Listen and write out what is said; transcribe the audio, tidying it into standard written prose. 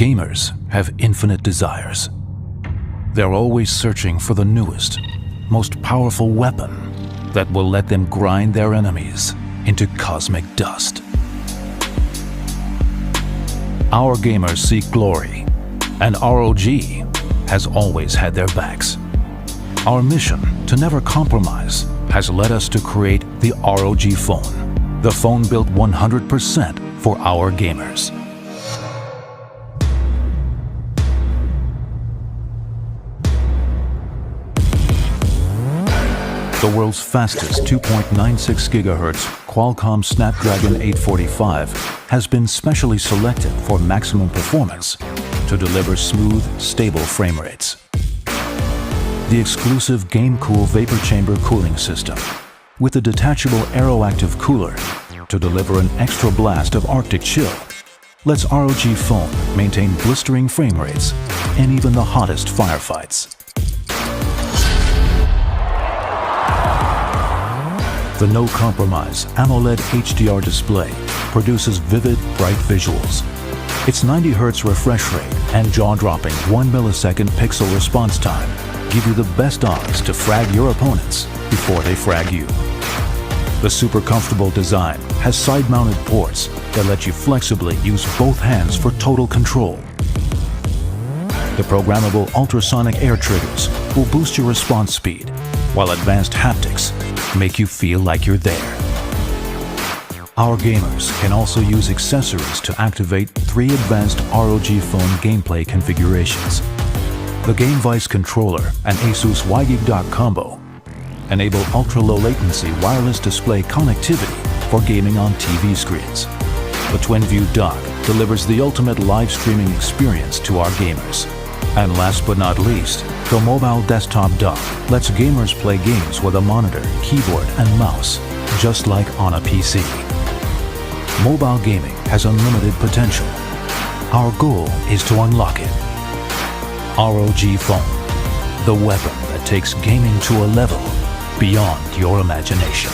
Gamers have infinite desires. They're always searching for the newest, most powerful weapon that will let them grind their enemies into cosmic dust. Our gamers seek glory, and ROG has always had their backs. Our mission to never compromise has led us to create the ROG phone, the phone built 100% for our gamers. The world's fastest 2.96 GHz Qualcomm Snapdragon 845 has been specially selected for maximum performance to deliver smooth, stable frame rates. The exclusive GameCool vapor chamber cooling system with a detachable aeroactive cooler to deliver an extra blast of Arctic chill lets ROG phone maintain blistering frame rates in even the hottest firefights. The no-compromise AMOLED HDR display produces vivid, bright visuals. Its 90 Hz refresh rate and jaw-dropping 1 millisecond pixel response time give you the best odds to frag your opponents before they frag you. The super comfortable design has side-mounted ports that let you flexibly use both hands for total control. The programmable ultrasonic air triggers will boost your response speed, while advanced haptics make you feel like you're there. Our gamers can also use accessories to activate 3 advanced ROG phone gameplay configurations. The Game Vice controller and Asus Rog dock combo enable ultra-low latency wireless display connectivity for gaming on TV screens. The twin-view dock delivers the ultimate live streaming experience to our gamers. And last but not least, the mobile desktop dock lets gamers play games with a monitor, keyboard, and mouse, just like on a PC. Mobile gaming has unlimited potential. Our goal is to unlock it. ROG Phone, the weapon that takes gaming to a level beyond your imagination.